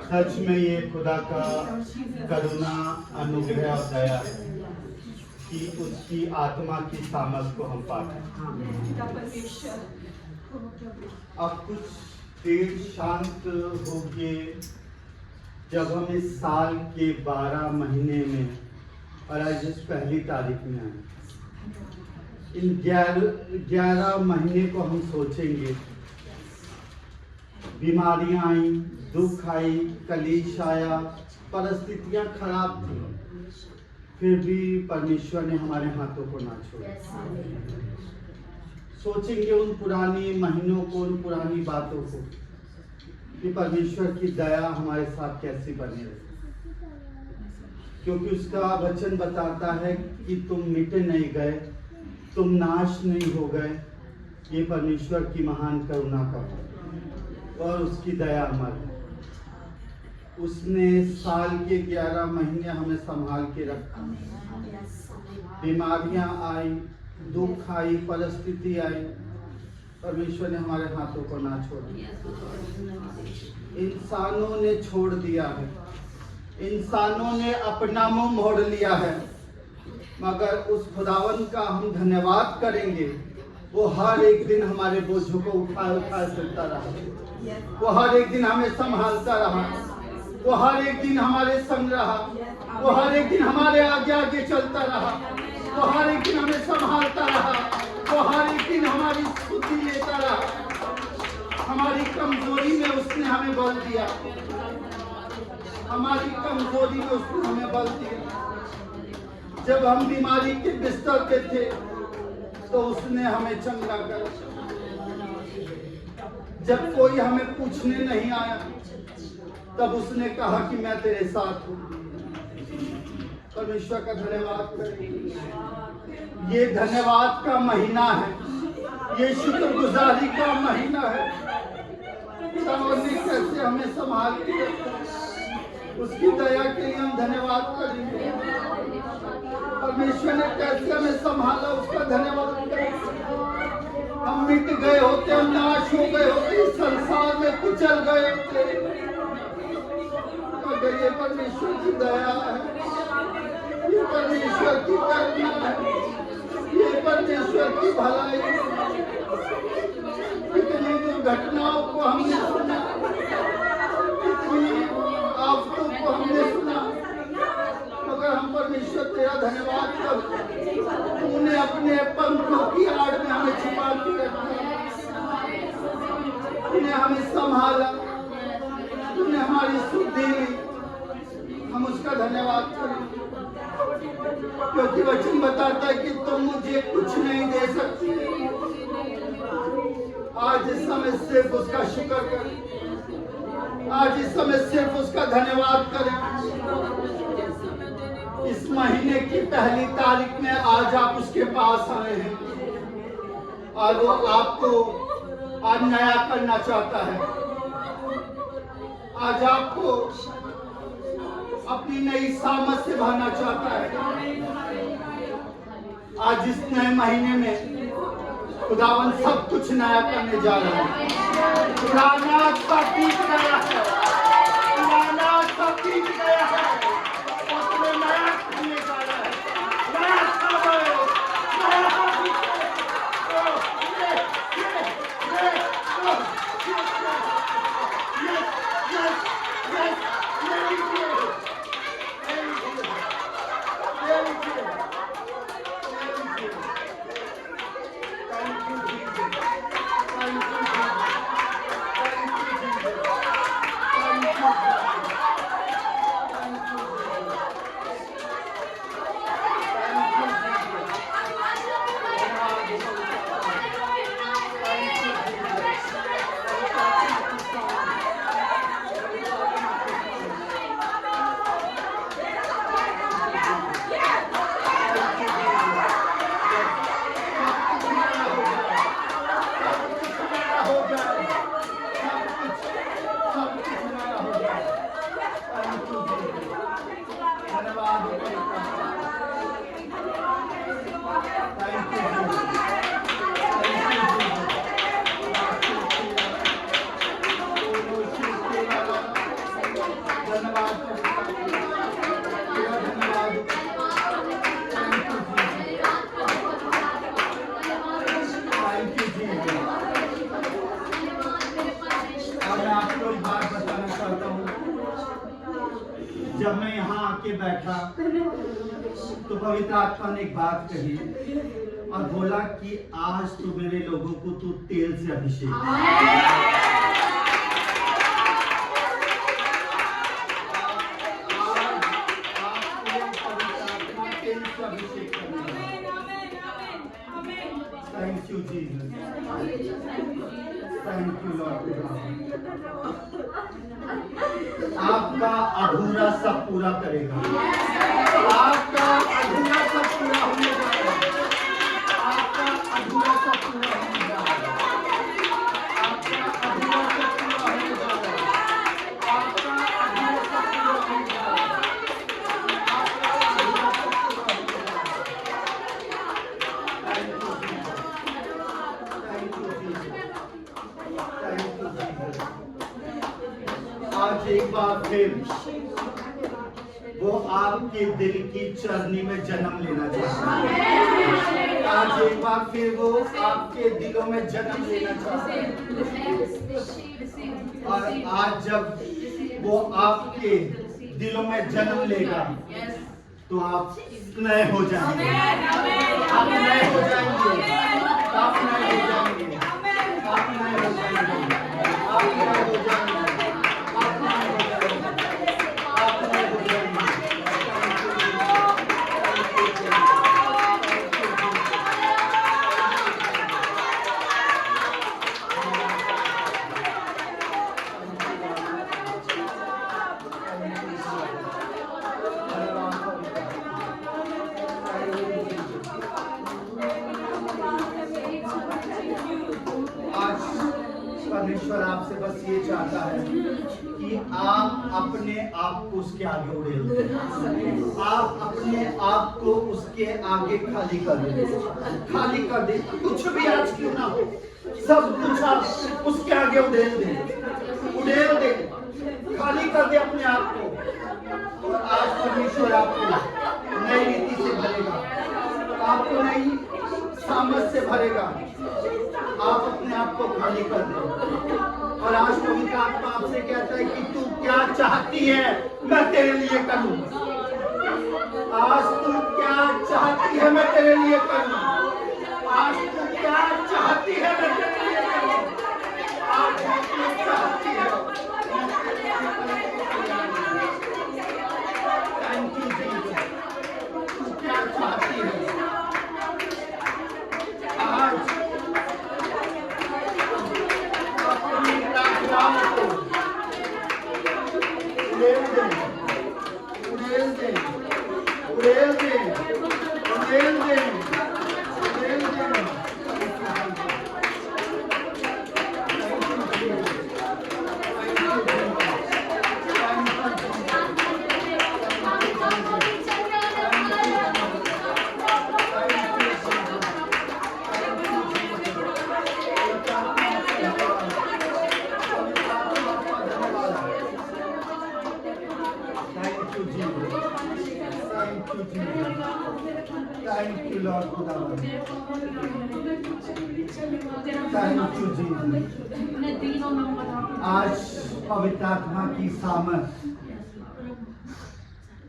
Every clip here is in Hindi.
सच में ये खुदा का करुणा, अनुग्रह और दया है कि उसकी आत्मा की सामर्थ को हम पाते हैं। अब कुछ देर शांत होके जब हम इस साल के 12 महीने में और आज इस पहली तारीख में आए, इन 11 महीने को हम सोचेंगे। बीमारियां आई, दुख आई, कलेश आया, परिस्थितियां खराब थी, फिर भी परमेश्वर ने हमारे हाथों को ना छोड़ा। सोचेंगे उन पुरानी महीनों को, उन पुरानी बातों को कि परमेश्वर की दया हमारे साथ कैसी बनी रही, क्योंकि उसका वचन बताता है कि तुम मिटे नहीं गए, तुम नाश नहीं हो गए। ये परमेश्वर की महान करुणा का है और उसकी दया अमर है। उसने साल के 11 महीने हमें संभाल के रखा। बीमारियां आई, दुख आई, परिस्थिति आई, परमेश्वर ने हमारे हाथों को ना छोड़ा। इंसानों ने छोड़ दिया है, इंसानों ने अपना मुंह मोड़ लिया है, मगर उस खुदावन का हम धन्यवाद करेंगे। वो हर एक दिन हमारे बोझों को उठाए चलता रहा, वो हर एक दिन हमें संभालता रहा, वो हर एक दिन हमारे संग रहा, वो हर एक दिन हमारे आगे आगे चलता रहा, वो हर एक दिन हमें संभालता रहा, वो हर एक दिन हमारी स्तुति लेता रहा। हमारी कमजोरी में उसने हमें बल दिया, हमारी कमजोरी में उसने हमें बल दिया। जब हम बीमारी के बिस्तर पे थे तो उसने हमें चंगा कर। जब कोई हमें पूछने नहीं आया तब उसने कहा कि मैं तेरे साथ हूँ। परमेश्वर का धन्यवाद करें। ये धन्यवाद का महीना है, ये शुक्रगुजारी का महीना है। खुदावंद ने कैसे हमें संभाल के रखा, उसकी दया के लिए हम धन्यवाद करेंगे। परमेश्वर ने कैसे हमें संभाला, उसका धन्यवाद करेंगे। हम मिट गए होते, हम नाश हो गए होते, इस संसार में कुचल गए होते, मगर ये परमेश्वर की दया है, ये परमेश्वर की करुणा है, ये परमेश्वर की भलाई है। कितनी दुर्घटनाओं को हमने सुना, कितनी आफतों को हमने सुना, मगर हम परमेश्वर तेरा धन्यवाद करते। तूने अपने पंखों की आड़ में हमें छुपा के रखा, तूने हमें संभाला, तूने हमारी सुधि ली। हम उसका धन्यवाद करें, क्योंकि वचन बताता है कि तुम मुझे कुछ नहीं दे सकती। आज इस समय सिर्फ उसका शुक्र करें, आज इस समय सिर्फ उसका धन्यवाद करें। इस महीने की पहली तारीख में आज आप उसके पास आए हैं और वो आपको आज नया करना चाहता है। आज आपको अपनी नई सामर्थ से भरना चाहता है। आज इस नए महीने में खुदावन सब कुछ नया करने जा रहा है। पुराना सब बीत गया है, पुराना सब बीत गया है, उसने नया करने जा रहा है। नया सब है, नया सब बीत जब मैं यहाँ आके बैठा तो पवित्र आत्मा ने एक बात कही और बोला कि आज तो मेरे लोगों को तू तेल से अभिषेक Thank you, Jesus. Thank you, Lord. आपका अधूरा सब पूरा करेगा। आपका अधूरा सब पूरा होने जा रहा है। आपका अधूरा सब पूरा होने जा रहा है। आपका अधूरा सब पूरा होने जा रहा है। आपका अधूरा सब पूरा होने जा रहा है। आपका अधूरा सब पूरा होने जा रहा है। आज एक बार फिर वो आपके दिल की चरनी में जन्म लेना चाहता है। आज एक बार फिर वो आपके दिलों में जन्म लेना चाहता है। और आज जब वो आपके दिलों में जन्म लेगा तो आप नए हो जाएंगे। आप नए हो जाएंगे। आप नए हो जाएंगे। आप नए हो जाएंगे। आप नए हो जाएंगे। परमेश्वर आपसे बस ये चाहता है कि आप अपने आप को उसके आगे उड़ेल दें। आप अपने आप को उसके आगे खाली कर दें। खाली कर दें। कुछ भी आज क्यों ना हो, सब कुछ आप उसके आगे उड़ेल दें। उड़ेल दें। खाली कर दें अपने आप को। और आज परमेश्वर आपको नई रीति से भरेगा। आपको नई सामर्थ से भरेगा। आप अपने आप को खाली कर दो। और आज पवित्र आत्मा आपसे कहता है कि तू क्या चाहती है मैं तेरे लिए करूं। आज तू क्या चाहती है मैं तेरे लिए करूं। आज तू क्या चाहती है मैं तेरे लिए करूं। आज तू चाहती है। Thank you Jesus. तू क्या चाहती है आज Thank you, Lord. Thank you, Jesus. आज पवित्र आत्मा की सामर्थ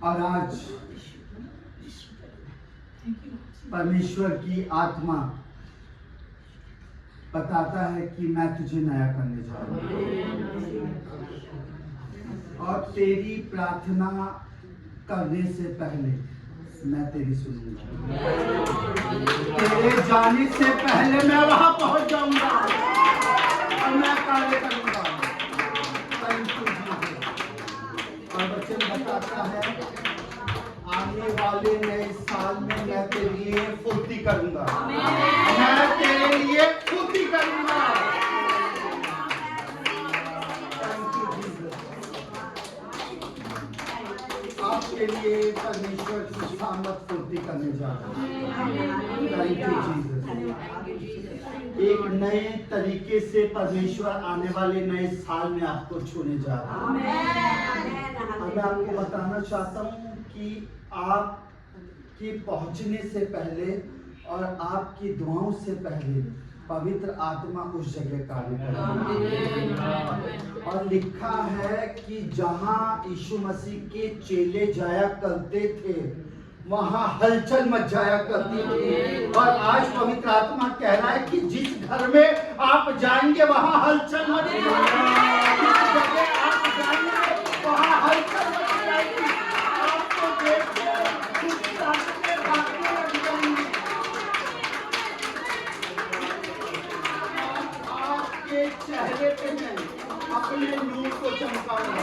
और आज परमेश्वर की आत्मा बताता है कि मैं तुझे नया करने जा रहा हूँ। और तेरी प्रार्थना करने से पहले मैं तेरी सुनूंगा। तेरे जाने से पहले मैं वहां पहुंच जाऊंगा और मैं कार्य करूंगा। और वचन बताता है आने वाले नए साल में मैं तेरे लिए फुर्ती करूंगा। मैं तेरे लिए फुर्ती करूंगा। आपके लिए परमेश्वर की सामर्थ पूर्ति करने जा रहा है। एक नए तरीके से परमेश्वर आने वाले नए साल में आपको छूने जा रहा है। अब मैं आपको बताना चाहता हूँ कि आपके पहुंचने से पहले और आपकी दुआओं से पहले पवित्र आत्मा उस जगह कार्य करेगा। और लिखा है कि जहां यीशु मसीह के चेले जाया करते थे वहां हलचल मच जाया करती थी। और आज पवित्र आत्मा कह रहा है कि जिस घर में आप जाएंगे वहां हलचल मच जाएगी, आप जाएंगे वहां हलचल मच जाएगी। आपको देख के खुशी भागने लग जाएंगे। आपके चेहरे पे मैं अपने नूर को चमकाऊंगा।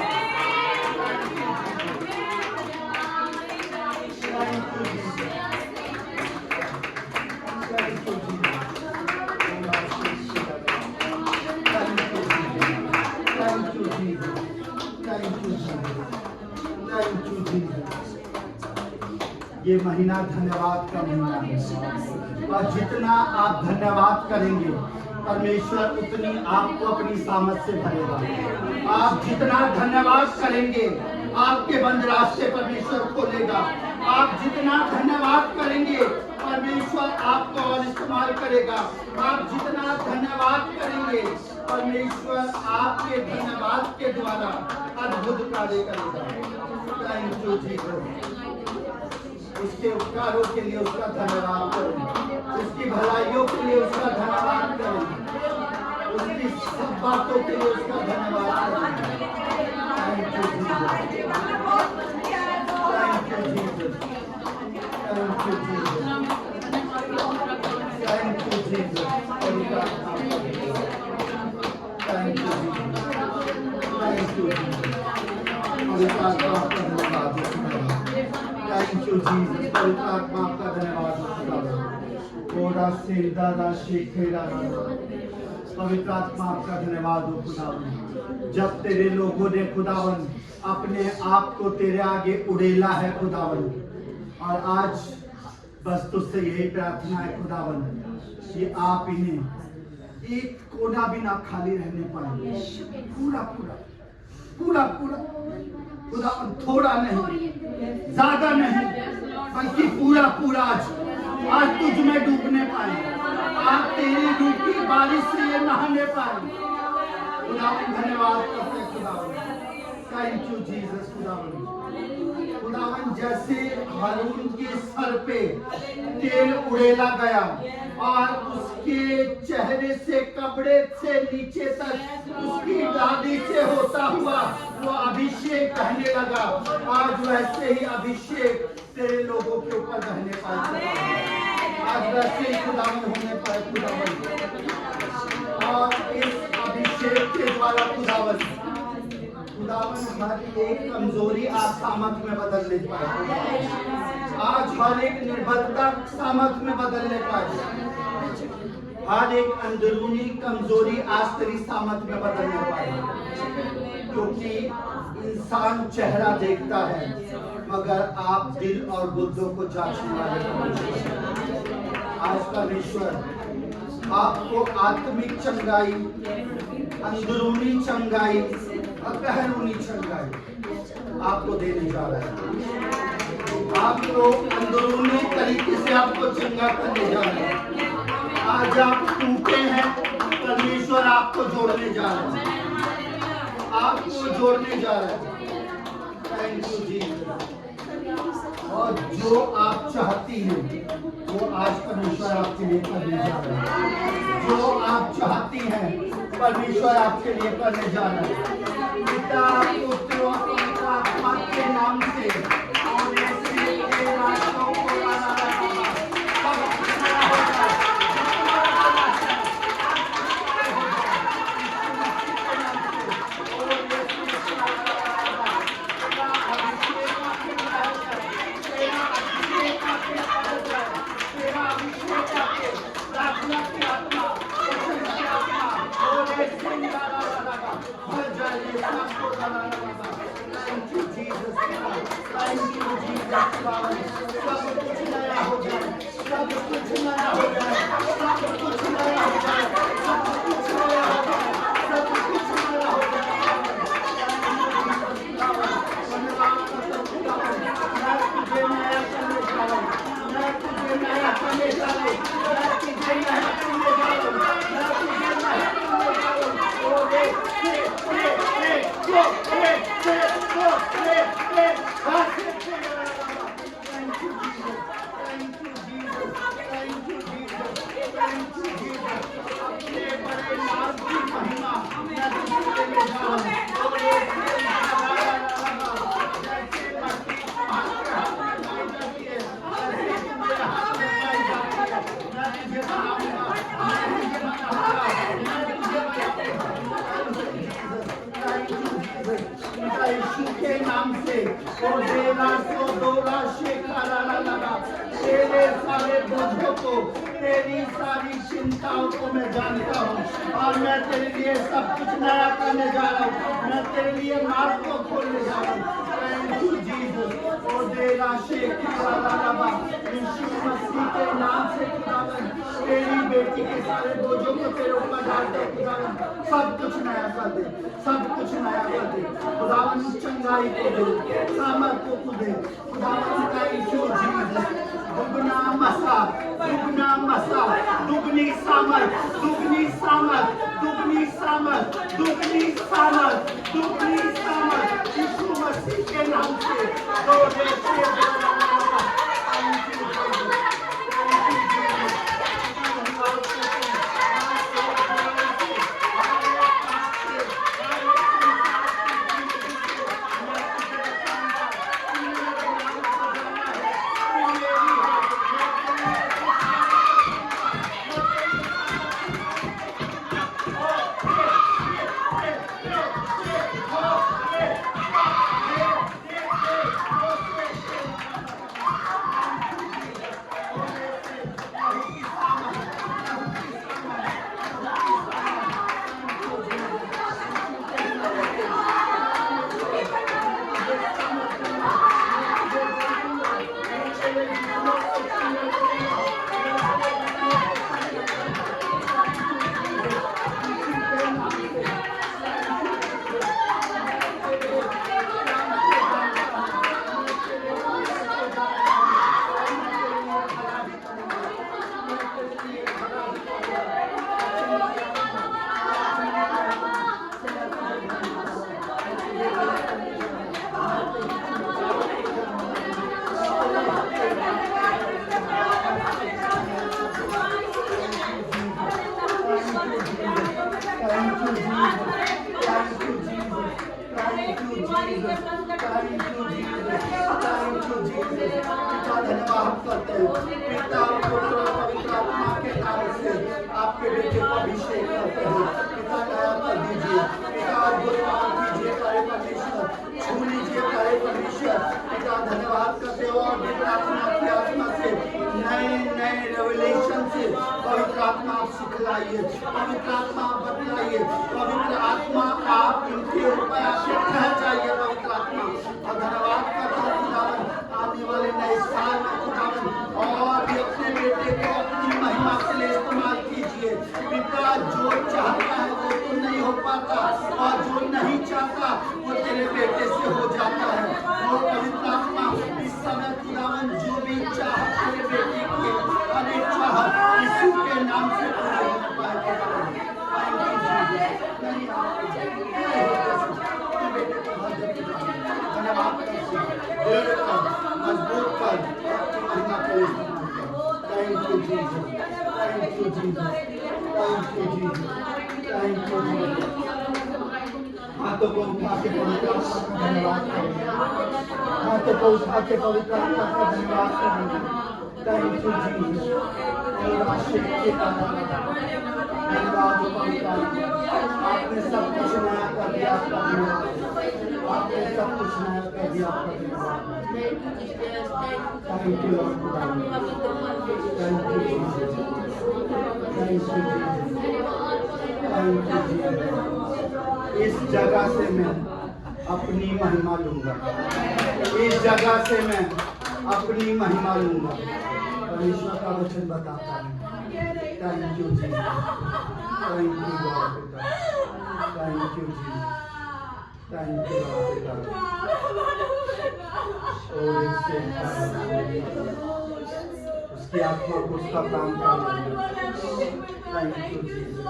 ये महीना धन्यवाद का महीना है और जितना आप धन्यवाद करेंगे परमेश्वर उतनी आपको अपनी सामर्थ से भरेगा। आप जितना धन्यवाद करेंगे आपके बंद रास्ते परमेश्वर खोलेगा। आप जितना धन्यवाद करेंगे परमेश्वर आपको और इस्तेमाल करेगा। आप जितना धन्यवाद करेंगे परमेश्वर आपके धन्यवाद के द्वारा अद्भुत कार्य करेगा। Thank you Jesus. उसके उपकारों के लिए उसका धन्यवाद करें, उसकी भलाइयों के लिए उसका धन्यवाद करें, उसकी सब बातों के लिए उसका धन्यवाद करें। Thank you Jesus, thank you Jesus, thank you Jesus, thank you Jesus, thank you Jesus, thank you Jesus. पवित्र आत्मा आपका धन्यवाद। Thank you Jesus. पवित्र आत्मा आपका धन्यवाद। पवित्र आत्मा आपका धन्यवाद हो खुदावन। जब तेरे लोगों ने खुदावन अपने आप को तेरे आगे उड़ेला है खुदावन, और आज बस तुझसे यही प्रार्थना है खुदावन कि आप इन्हें एक कोना भी ना खाली रहने पाए। पूरा पूरा पूरा पूरा खुदावन, थोड़ा नहीं ज्यादा नहीं बल्कि पूरा पूरा आज तुझ में डूबने पाए। आज तेरी डूबती बारिश से ये नहाने पाए। खुदावन धन्यवाद करते हैं खुदावन। Thank you Jesus. खुदावन जैसे हारून के सर पे तेल उड़ेला गया और उसके चेहरे से कपड़े से नीचे तक उसकी दाढ़ी से होता हुआ वो अभिषेक कहने लगा, आज वैसे ही अभिषेक तेरे लोगों के ऊपर रहने पाए। आज वैसे ही खुदावन होने पाए खुदावन, और इस अभिषेक के द्वारा खुदावन हर एक कमजोरी आज सामर्थ में बदलने पाए। आज हर एक निर्बलता सामर्थ में बदलने पाए। हर एक अंदरूनी कमजोरी आज तेरी सामर्थ में बदलने पाए। क्योंकि इंसान चेहरा देखता है मगर आप दिल और बुद्धों को जांचने वाले परमेश्वर। आज परमेश्वर आपको आत्मिक चंगाई, अंदरूनी चंगाई और बहरूनी चंगाई आपको देने जा रहा है। आपको अंदरूनी तरीके से आपको चंगा करने जा रहा है। आज आप टूटे हैं, परमेश्वर आपको जोड़ने जा रहा है, आपको जोड़ने जा रहा है। Thank you Jesus. और जो आप चाहती हैं वो आज परमेश्वर आपके लिए करने जा रहा है। जो आप चाहती हैं परमेश्वर आपके लिए करने जा रहा है। पिता पुत्र और पवित्र आत्मा के नाम से और ऐसे के रास्तों को यीशु के नाम से तेरे सारे बोझों को, तेरी सारी चिंताओं को मैं जानता हूँ और मैं तेरे लिए सब कुछ नया करने जा रहा हूँ। मैं तेरे लिए मार्ग को खोलने जा रहा हूँ। Thank you Jesus. यीशु मसीह के नाम से खुदावन तेरी बेटी के सारे बोझों को तेरे ऊपर डालते खुदावन सब कुछ नया कर दे, सब कुछ नया कर दे खुदावन। चंगाई को दे, सामर्थ को दे खुदावन। Thank you Jesus. दुगना मसा, दुगना मसा, दुगनी सामर्थ, दुगनी सामर्थ, दुगनी सामर्थ, दुगनी सामर्थ, दुगनी सामर्थ यीशु मसीह के नाम से। धन्यवाद करते हैं पिता पुत्र पवित्र आत्मा के नाम से आपके बेटे को अभिषेक करते हैं। पिता दया कर दीजिए, पिता अद्भुत काम कीजिए करे परमेश्वर, छू लीजिए करे परमेश्वर। पिता धन्यवाद करते हो और पवित्र आत्मा की आत्मा से नए नए रेवलेशन से पवित्र आत्मा आप सिखलाइए, पवित्र आत्मा आप बतलाइए, पवित्र आत्मा आप इनके ऊपर आके ठहर जाइए पवित्र आत्मा। और धन्यवाद करता हूँ खुदावन आने वाले नए साल में खुदावन और भी अपने बेटे को अपनी महिमा के लिए इस्तेमाल कीजिए। पिता जो चाहता है वो तो नहीं हो पाता और जो नहीं चाहता वो तेरे बेटे से हो जाता है। वो पवित्र आत्मा इस समय खुदावन जो भी चाहत तेरे बेटे की अनेक चाहत यीशु के नाम से पूरी हो पाए। मजबूत कर अपनी महिमा को। Thank you Jesus, thank you Jesus, thank you Jesus, thank you Jesus. हाथों को उठा के पवित्र आत्मा का धन्यवाद करेंगे, हाथों को उठा के पवित्र आत्मा का धन्यवाद करेंगे। Thank you Jesus. धन्यवाद पवित्र आत्मा, आपने सब कुछ नया कर दिया, आपका धन्यवाद। आपने सब कुछ नया कर दिया, आपका धन्यवाद। Thank you Lord, thank you Jesus, thank you Jesus, thank you Jesus. इस जगह से मैं अपनी महिमा लूंगा, इस जगह से मैं अपनी महिमा लूंगा। परमेश्वर का वचन बताता है। Thank you Jesus, thank you God, thank you Jesus, thank you God. उसकी आत्मा को उसका काम करना। Thank you Jesus.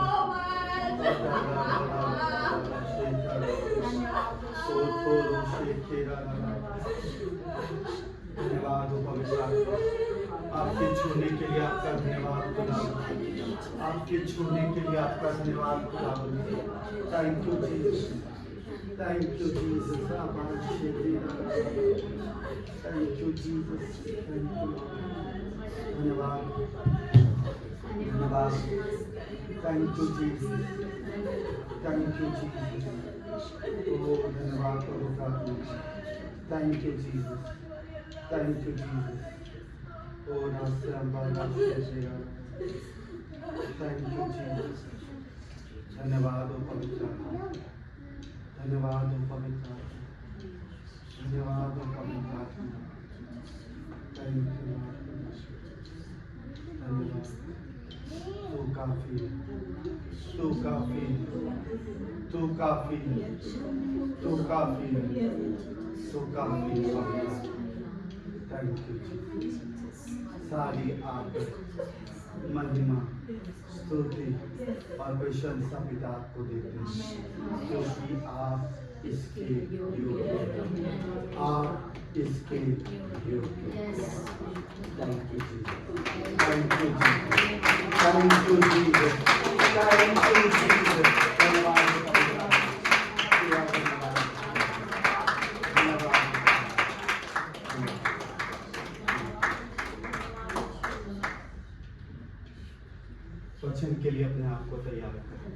धन्यवाद हो पवित्र आत्मा। आपके छूने के लिए आपका धन्यवाद खुदावन। आपके छूने के लिए आपका धन्यवाद खुदावन। Thank you Jesus, thank you Jesus. Thank you Jesus, thank you. धन्यवाद, धन्यवाद। Thank you Jesus, thank you Jesus. ओ धन्यवाद पवित्र आत्मा। Thank you Jesus, thank you Jesus. ओ रास्ताम बाला शेरा, थैंक यू जीसस। धन्यवाद हो पवित्र आत्मा, धन्यवाद हो पवित्र आत्मा, धन्यवाद हो पवित्र आत्मा। थैंक यू लॉर्ड, धन्यवाद। तू काफी है, तू काफी है, तू काफी है, तू काफी है, तू काफी है। Thank you Jesus. सारी आदत, महिमा, स्तुति और प्रशंसा पिता को देते हैं, क्योंकि आप इसके योग्य हैं, आप इसके योग्य हैं। Thank you Jesus, thank you Jesus, thank you Jesus, thank you Jesus. धन्यवाद, वचन के लिए अपने आप को तैयार करें,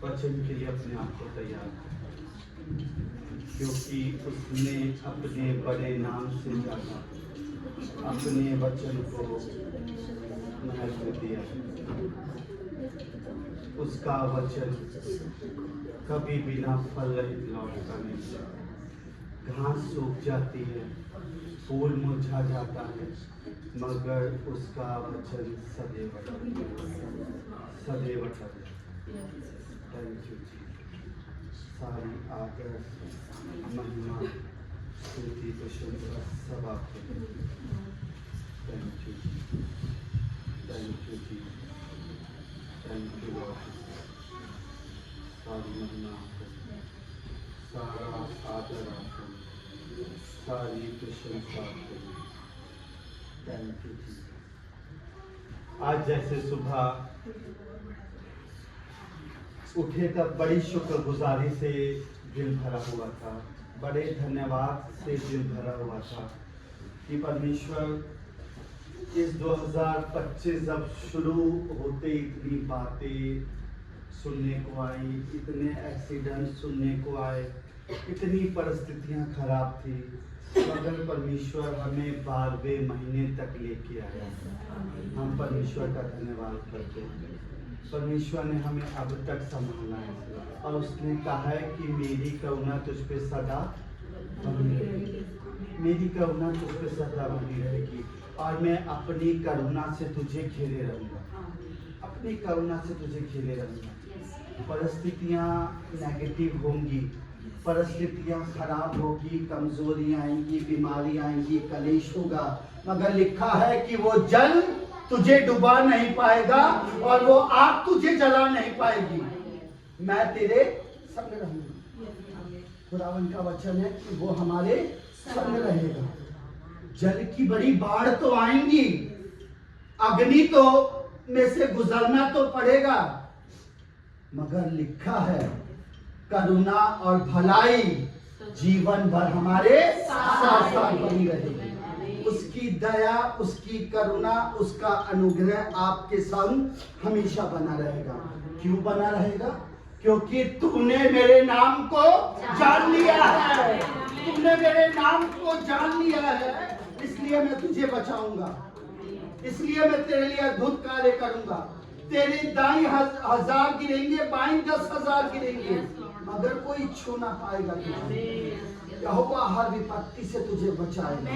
वचन के लिए अपने आप को तैयार करें, क्योंकि उसने अपने बड़े नाम से जाना, अपने वचन को महत्व दिया। उसका वचन कभी बिना फल रहित लौटता नहीं। घास सूख जाती है, फूल मुरझा जाता है, मगर उसका वचन सदैव सदैव। Thank you Jesus. सारी आदर, महिमा, स्तुति, प्रशंसा सब आपको। Thank you, thank you Jesus, thank you Lord. सारी महिमा आपको, सारा आदर आपको, सारी प्रशंसा आपको। Thank you Jesus. आज जैसे सुबह उठे तब बड़ी शुक्रगुजारी से दिल भरा हुआ था, बड़े धन्यवाद से दिल भरा हुआ था कि परमेश्वर इस 2025 जब शुरू होते इतनी बातें सुनने को आई, इतने एक्सीडेंट सुनने को आए, इतनी परिस्थितियां खराब थी, मगर परमेश्वर हमें 12वें महीने तक लेके आया। हम परमेश्वर का धन्यवाद करते हैं। परमेश्वर ने हमें अब तक संभाला है और उसने कहा है कि मेरी करुणा तुझ पे सदा बनी रहेगी, मेरी करुणा तुझ पे सदा बनी रहेगी और मैं अपनी करुणा से तुझे घेरे रहूंगा, अपनी करुणा से तुझे घेरे रहूंगा। परिस्थितियां नेगेटिव होंगी, परिस्थितियां खराब होगी, कमजोरियां आएंगी, बीमारी आएंगी, कलेश होगा, मगर लिखा है कि वो जल तुझे डुबा नहीं पाएगा और वो आग तुझे जला नहीं पाएगी। मैं तेरे संग रहूंगा। खुदावन का वचन है कि वो हमारे संग रहेगा। जल की बड़ी बाढ़ तो आएंगी, अग्नि तो में से गुजरना तो पड़ेगा, मगर लिखा है करुणा और भलाई जीवन भर हमारे साथ साथ बनी रहेगी। उसकी दया, उसकी करुणा, उसका अनुग्रह आपके संग हमेशा बना रहेगा। क्यों बना रहेगा? क्योंकि तूने मेरे नाम को जान लिया है, तूने मेरे नाम को जान लिया है, इसलिए मैं तुझे बचाऊंगा, इसलिए मैं तेरे लिए अद्भुत कार्य करूंगा। तेरे दाईं 1000 गिरेंगे, बाईं 10,000 गिरेंगे, मगर कोई छू ना पाएगा तुझे। यहोवा हर विपत्ति से तुझे बचाएगा।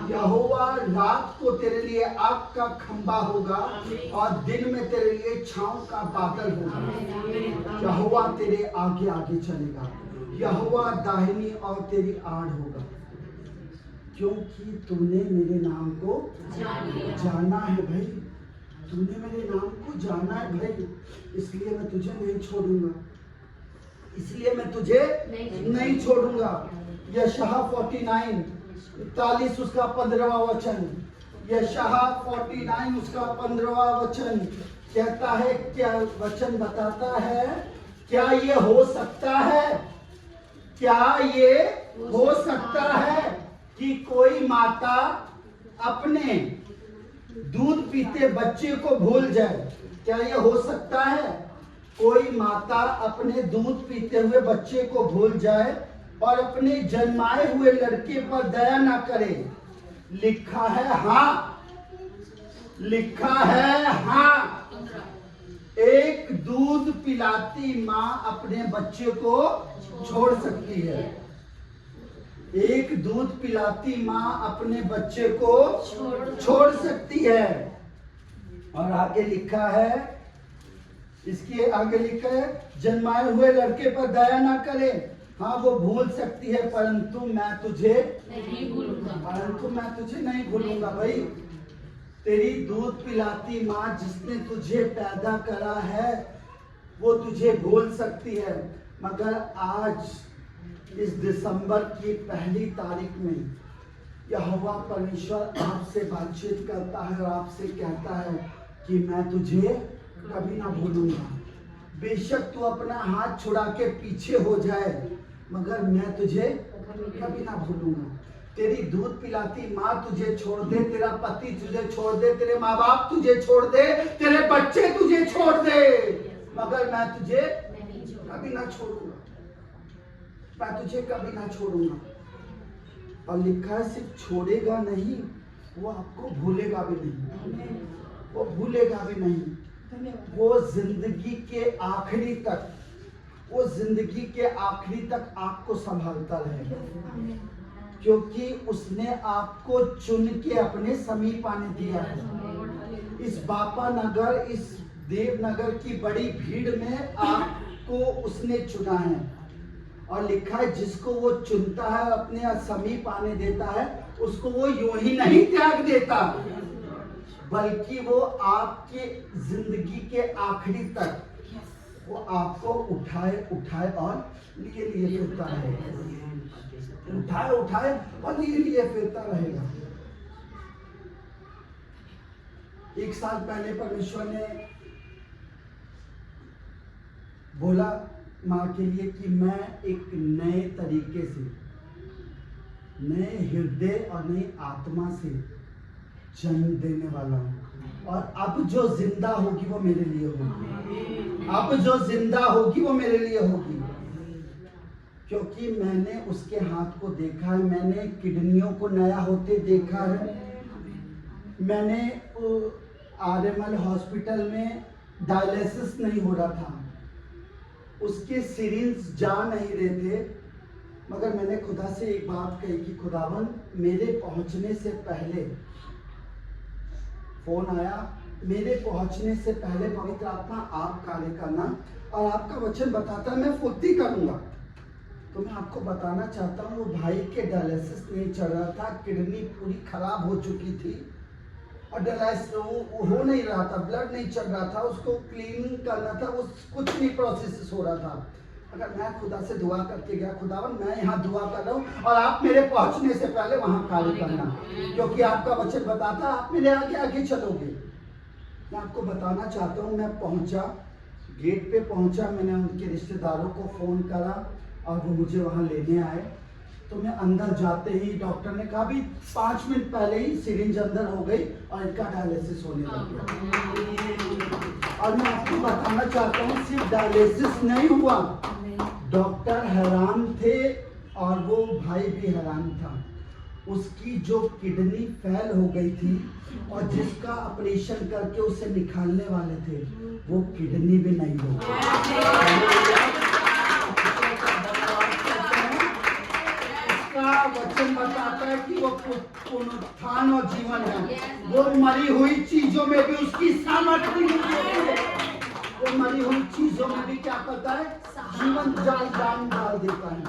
यहोवा रात को तेरे लिए आग का खंबा होगा और दिन में तेरे लिए छांव का बादल होगा। यहोवा तेरे आगे आगे चलेगा, यहोवा दाहिनी और तेरी आड़ होगा, क्योंकि तूने मेरे नाम को जाना है। भाई तूने मेरे नाम को जाना है भाई, इसलिए मैं तुझे नहीं छोड़ूंगा, इसलिए मैं तुझे नहीं छोड़ूंगा। यशायाह 49 41 उसका 15वां वचन, यशायाह 49 उसका 15वां वचन कहता है, क्या वचन बताता है, क्या ये हो सकता है, क्या ये हो सकता है कि कोई माता अपने दूध पीते बच्चे को भूल जाए? क्या ये हो सकता है कोई माता अपने दूध पीते हुए बच्चे को भूल जाए और अपने जन्माए हुए लड़के पर दया ना करे? लिखा है हाँ, लिखा है हाँ। एक दूध पिलाती माँ अपने बच्चे को छोड़ सकती है, एक दूध पिलाती माँ अपने बच्चे को छोड़ सकती है। और आगे लिखा है, इसके आगे लिखा है, जन्माए हुए लड़के पर दया ना करे। हाँ वो भूल सकती है, परंतु मैं तुझे नहीं भूलूंगा, परंतु मैं तुझे नहीं भूलूंगा। भाई तेरी दूध पिलाती माँ जिसने तुझे पैदा करा है वो तुझे भूल सकती है, मगर आज इस दिसंबर की पहली तारीख में यहोवा परमेश्वर आपसे बातचीत करता है और आपसे कहता है कि मैं तुझे कभी ना भूलूंगा। बेशक तू अपना हाथ छुड़ा के पीछे हो जाए, मगर मैं तुझे कभी ना भूलूंगा। तेरी दूध पिलाती माँ तुझे छोड़ दे, तेरा पति तुझे छोड़ दे, तेरे माँ बाप तुझे छोड़ दे, तेरे बच्चे तुझे छोड़ दे, मगर मैं तुझे कभी ना छोड़ूंगा, मैं तुझे कभी ना छोड़ूंगा। और लिखा है सिर्फ छोड़ेगा नहीं, वो आपको भूलेगा भी नहीं, वो भूलेगा भी नहीं। वो जिंदगी के आखिरी तक, वो जिंदगी के आखिरी तक आपको संभालता रहेगा, क्योंकि उसने आपको चुन के अपने समीप आने दिया है। इस बापा नगर, इस देवनगर की बड़ी भीड़ में आपको उसने चुना है। और लिखा है जिसको वो चुनता है अपने समीप आने देता है, उसको वो यूं ही नहीं त्याग देता, बल्कि वो आपके जिंदगी के आखिरी तक वो आपको उठाए उठाए और लिए लिए फिरता रहेगा, उठाए उठाए और लिए लिए फिरता रहेगा। एक साल पहले परमेश्वर ने बोला माँ के लिए कि मैं एक नए तरीके से, नए हृदय और नई आत्मा से जन्म देने वाला हूँ, और अब जो जिंदा होगी वो मेरे लिए होगी, अब जो जिंदा होगी वो मेरे लिए होगी, क्योंकि मैंने उसके हाथ को देखा है, मैंने किडनियों को नया होते देखा है, मैंने आरएमएल हॉस्पिटल में डायलिसिस नहीं हो रहा था, उसके सिरिंज जा नहीं रहे थे, मगर मैंने खुदा से एक बात कही कि खुदावन मेरे पहुंचने से पहले, फोन आया, मेरे पहुंचने से पहले पवित्र आत्मा आप कार्य करना, और आपका वचन बताता है मैं फुर्ती करूंगा। तो मैं आपको बताना चाहता हूँ, वो भाई के डायलिसिस नहीं चल रहा था, किडनी पूरी खराब हो चुकी थी और डायलिसिस हो नहीं रहा था, ब्लड नहीं चल रहा था, उसको क्लीनिंग करना था, वो कुछ नहीं प्रोसेस हो रहा था। अगर मैं खुदा से दुआ करके गया, खुदावन मैं यहाँ दुआ कर रहा हूँ और आप मेरे पहुँचने से पहले वहाँ कार्य करना, क्योंकि आपका वचन बताता आप मेरे आगे आगे चलोगे। मैं आपको बताना चाहता हूँ, मैं पहुँचा, गेट पे पहुँचा, मैंने उनके रिश्तेदारों को फ़ोन करा और वो मुझे वहाँ लेने आए। तो मैं अंदर जाते ही डॉक्टर ने कहा भी 5 मिनट पहले ही सिरिंज अंदर हो गई और इनका डायलिसिस होने लग गया। और मैं आपको बताना चाहता हूँ सिर्फ डायलिसिस नहीं हुआ, डॉक्टर हैरान थे और वो भाई भी हैरान था। उसकी जो किडनी फेल हो गई थी और जिसका ऑपरेशन करके उसे निकालने वाले थे, वो किडनी भी नहीं हो गई। वचन बताता है कि वो पुनरुत्थान और जीवन है, वो मरी हुई चीजों में भी उसकी सामर्थ्य है, वो मरी हुई चीजों में भी क्या करता है, जीवन जान डाल देता है।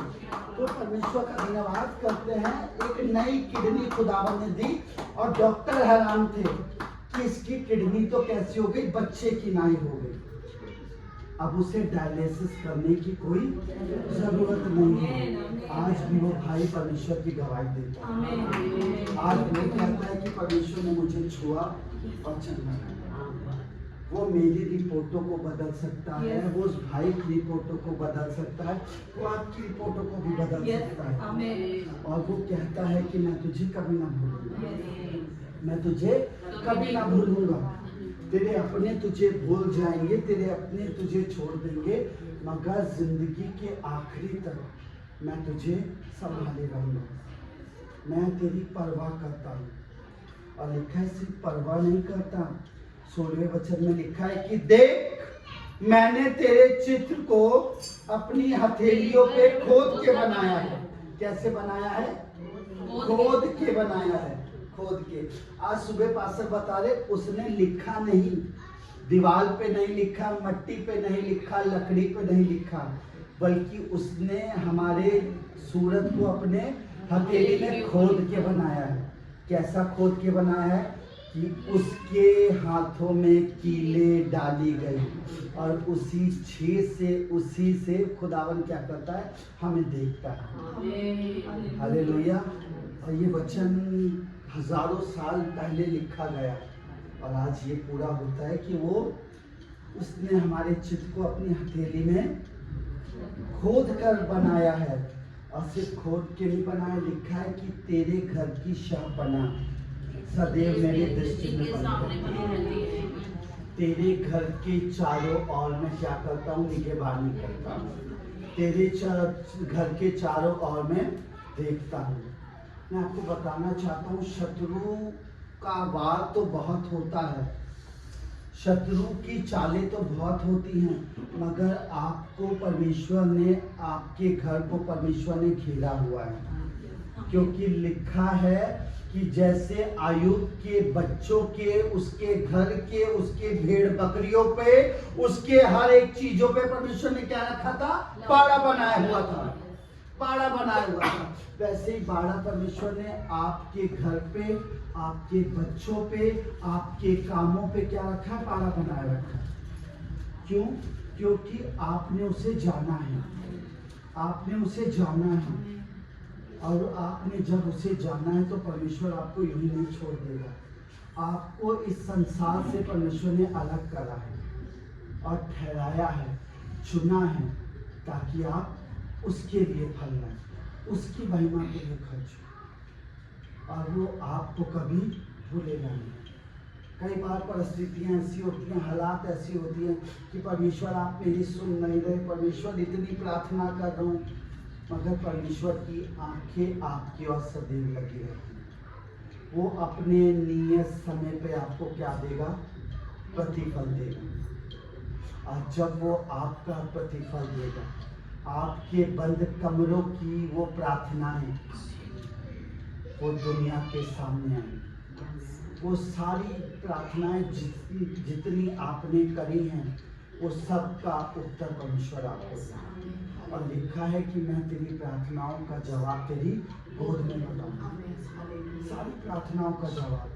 तो परमेश्वर का धन्यवाद करते हैं, एक नई किडनी खुदावन ने दी और डॉक्टर हैरान थे कि इसकी किडनी तो कैसी हो गई, बच्चे की नाई हो गई, अब उसे डायलिसिस करने की कोई जरूरत नहीं है। आज भी वो भाई परमेश्वर की गवाही देता है। आज वो कहता है कि परमेश्वर ने मुझे छुआ और चंगा, वो मेरी रिपोर्टों को बदल सकता है, वो उस भाई की रिपोर्टों को बदल सकता है, वो आपकी रिपोर्टों को भी बदल सकता है। और वो कहता है कि मैं तुझे कभी ना भूलूंगा, मैं तुझे कभी ना भूलूंगा। तेरे अपने तुझे भूल जाएंगे, तेरे अपने तुझे छोड़ देंगे, मगर जिंदगी के आखिरी तक मैं तुझे संभाले रहूंगा। मैं तेरी परवाह करता हूँ। और लिखा है सिर्फ परवाह नहीं करता, 16वें वचन में लिखा है कि देख मैंने तेरे चित्र को अपनी हथेलियों पे खोद के बनाया है। कैसे बनाया है? खोद के बनाया है, खोद के। आज सुबह पास्टर बता रहे, उसने लिखा नहीं, दीवार पे नहीं लिखा, मट्टी पे नहीं लिखा, लकड़ी पे नहीं लिखा, बल्कि उसने हमारे सूरत को अपने हथेली में खोद के बनाया है। कैसा खोद के बनाया है? कि उसके हाथों में कीले डाली गई, और उसी से खुदावन क्या करता है? हमें देखता है। हालेलुया। और ये वचन हजारों साल पहले लिखा गया, और आज ये पूरा होता है कि वो उसने हमारे चित्त को अपनी हथेली में खोद कर बनाया है। और सिर्फ खोद के नहीं बनाया, लिखा है कि तेरे घर की शहपना सदैव मेरी दृष्टि में बनी, तेरे घर के चारों ओर मैं क्या करता हूँ? निगहबानी करता हूँ, तेरे घर के चारों ओर मैं देखता हूँ। मैं आपको बताना चाहता हूँ, शत्रु का वार तो बहुत होता है, शत्रु की चालें तो बहुत होती हैं, मगर आपको परमेश्वर ने, आपके घर को परमेश्वर ने घेरा हुआ है। क्योंकि लिखा है कि जैसे आयुब के बच्चों के, उसके घर के, उसके भेड़ बकरियों पे, उसके हर एक चीजों पे परमेश्वर ने क्या रखा था? बाड़ा बनाया हुआ था, बाड़ा बनाया हुआ था। वैसे ही बाड़ा परमेश्वर ने आपके घर पे, आपके बच्चों पे, आपके कामों पे क्या रखा है? बाड़ा बनाया रखा। क्यों? क्योंकि आपने उसे जाना है, आपने उसे जाना है। और आपने जब उसे जाना है तो परमेश्वर आपको यूं ही नहीं छोड़ देगा। आपको इस संसार से परमेश्वर ने अलग करा है और ठहराया है, चुना है, ताकि आप उसके लिए फल लाएं, उसकी महिमा के लिए खर्च हो, और वो आपको कभी भूलेगा नहीं। कई बार परिस्थितियाँ ऐसी होती हैं, हालात ऐसी होती हैं कि परमेश्वर आप मेरी सुन नहीं रहे, परमेश्वर इतनी प्रार्थना कर रहा हूँ, मगर परमेश्वर की आंखें आपकी ओर सदैव लगी रहती हैं। वो अपने नियत समय पे आपको क्या देगा? प्रतिफल देगा। और जब वो आपका प्रतिफल देगा, आपके बंद कमरों की वो प्रार्थनाएं वो दुनिया के सामने आएंगी। वो सारी प्रार्थनाएं जितनी आपने करी हैं, वो सब का उत्तर परमेश्वर आपको देगा। और लिखा है कि मैं तेरी प्रार्थनाओं का जवाब तेरी गोद में बताऊंगा। सारी प्रार्थनाओं का जवाब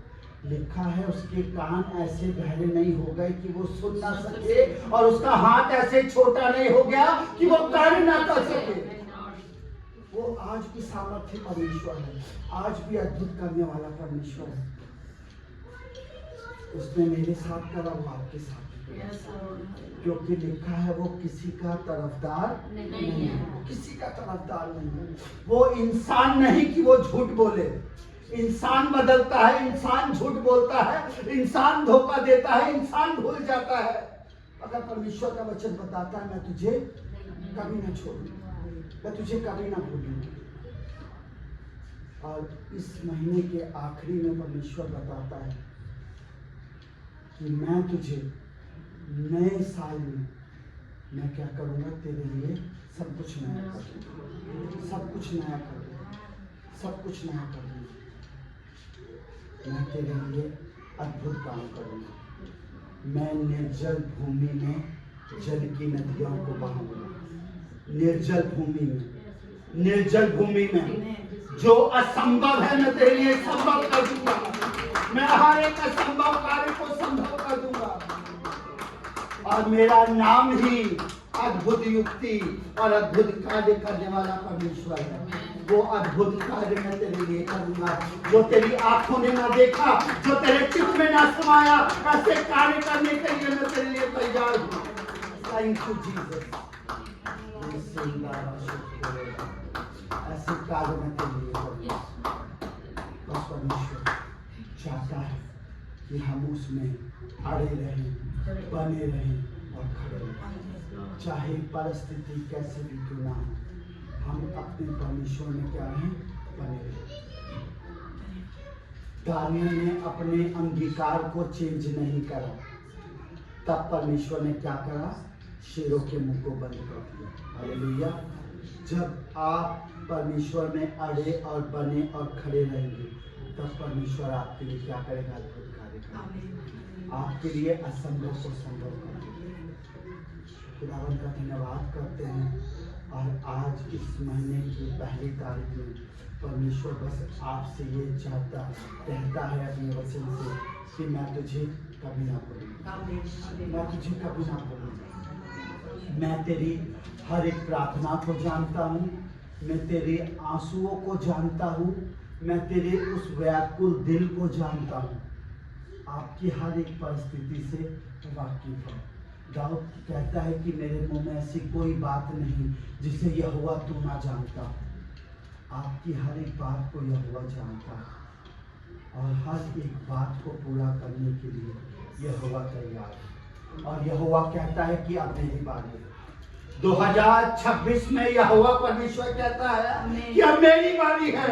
लिखा है। उसके कान ऐसे बहरे नहीं हो गए कि वो सुन ना सके, और उसका हाथ ऐसे छोटा नहीं हो गया कि वो कार्य ना कर सके। वो आज भी सामर्थ्य परमेश्वर है, आज भी अद्भुत करने वाला परमेश्वर है। उसने मेरे साथ करा, वो आपके साथ, क्योंकि लिखा है वो किसी का तरफदार नहीं है, किसी का तरफदार नहीं है। वो इंसान नहीं कि वो झूठ बोले। इंसान बदलता है, इंसान झूठ बोलता है, इंसान धोखा देता है, इंसान भूल जाता है। अगर परमेश्वर का वचन बताता है, मैं तुझे कभी ना छोड़ूंगा, मैं तुझे कभी ना भूलूंगा। और इस महीने के आखिरी में परमेश्वर बताता है कि मैं तुझे नए साल में मैं क्या करूँगा? तेरे लिए सब कुछ नया कर दूँगा, सब कुछ नया कर दूँगा, सब कुछ नया कर दूँगा। मैं तेरे लिए अद्भुत काम करूँगा। मैं निर्जल भूमि में जल की नदियों को बहाऊंगा। निर्जल भूमि में, निर्जल भूमि में जो असंभव है मैं तेरे लिए संभव कर दूँगा। मैं हर एक असंभव कार्य को संभव कर दूंगा। और मेरा नाम ही अद्भुत युक्ति और अद्भुत कार्य करने वाला परमेश्वर है। वो अद्भुत कार्य मैं तेरे लिए करूंगा जो तेरी आंखों ने ना देखा, जो तेरे चित्त में ना समाया। ऐसे कार्य करने के लिए मैं तेरे लिए तैयार हूँ। Thank you Jesus. ऐसे कार्य मैं तेरे लिए करूंगा। बस परमेश्वर चाहता है कि हम उसमें अड़े रहें, बने रहें और खड़े रहें। चाहे परिस्थिति कैसे भी क्यों ना हो, हम अपने परमेश्वर में क्या रहें, बने रहें। दानियल ने अपने अंगीकार को चेंज नहीं करा, तब परमेश्वर ने क्या करा, शेरों के मुंह को बंद कर दिया। हालेलुया। जब आप परमेश्वर में अड़े और बने और खड़े रहेंगे, तब परमेश्वर आपके लिए क्या करेगा, अद्भुत कार्य करेगा। आपके लिए असंभव को संभव करेगा। खुदावंद का धन्यवाद करते हैं। और आज इस महीने की पहली तारीख में परमेश्वर बस आपसे ये चाहता कहता है अपने वचन से कि मैं तुझे कभी ना भूलूंगा, मैं तुझे कभी ना भूलूंगा। मैं तेरी हर एक प्रार्थना को जानता हूँ, मैं तेरे आंसुओं को जानता हूँ, मैं तेरे उस व्याकुल दिल को जानता हूँ, आपकी हर एक परिस्थिति से वाकिफ हूँ। दाऊद कहता है कि मेरे मुंह में ऐसी कोई बात नहीं जिसे यहोवा तू ना जानता। आपकी हर एक बात को यहोवा जानता है और हर एक बात को पूरा करने के लिए यहोवा तैयार है। और यहोवा कहता है कि अब मेरी बारी है। 2026 में यहोवा परमेश्वर कहता है कि अब मेरी बारी है।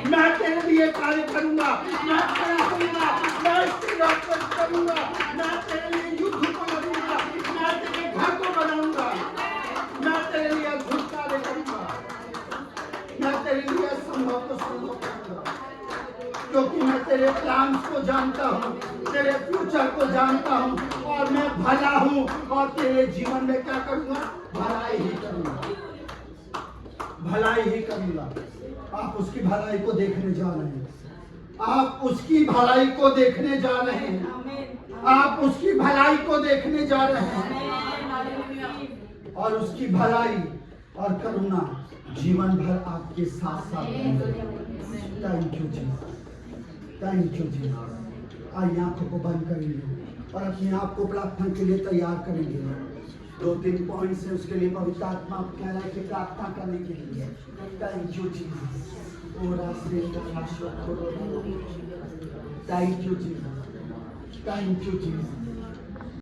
मैं तेरे लिए कार्य करूंगा, मैं खड़ा करूंगा, मैं इसकी रक्षा करूंगा, मैं तेरे लिए युद्ध को लड़ूंगा, मैं तेरे घर को बनाऊंगा, मैं तेरे लिए अद्भुत कार्य करूंगा, मैं तेरे लिए संभव को संभव करूंगा। क्योंकि मैं तेरे प्लान्स को जानता हूँ, तेरे फ्यूचर को जानता हूँ और मैं भला हूँ। और तेरे जीवन में क्या करूंगा, भलाई ही करूंगा, भलाई ही करूंगा। आप उसकी भलाई को देखने जा रहे हैं, आप उसकी भलाई को देखने जा रहे हैं, आप उसकी भलाई को देखने जा रहे हैं। और उसकी भलाई और करुणा जीवन भर आपके साथ साथ रहेगी। Thank you Jesus, thank you Jesus. आइए आंखों को बंद करेंगे और अपने आप को प्रार्थना के लिए तैयार करेंगे। 2-3 पॉइंट्स है, उसके लिए पवित्र आत्मा कह रहा है कि प्रार्थना करने के लिए। Thank you Jesus, thank you Jesus, thank you Jesus.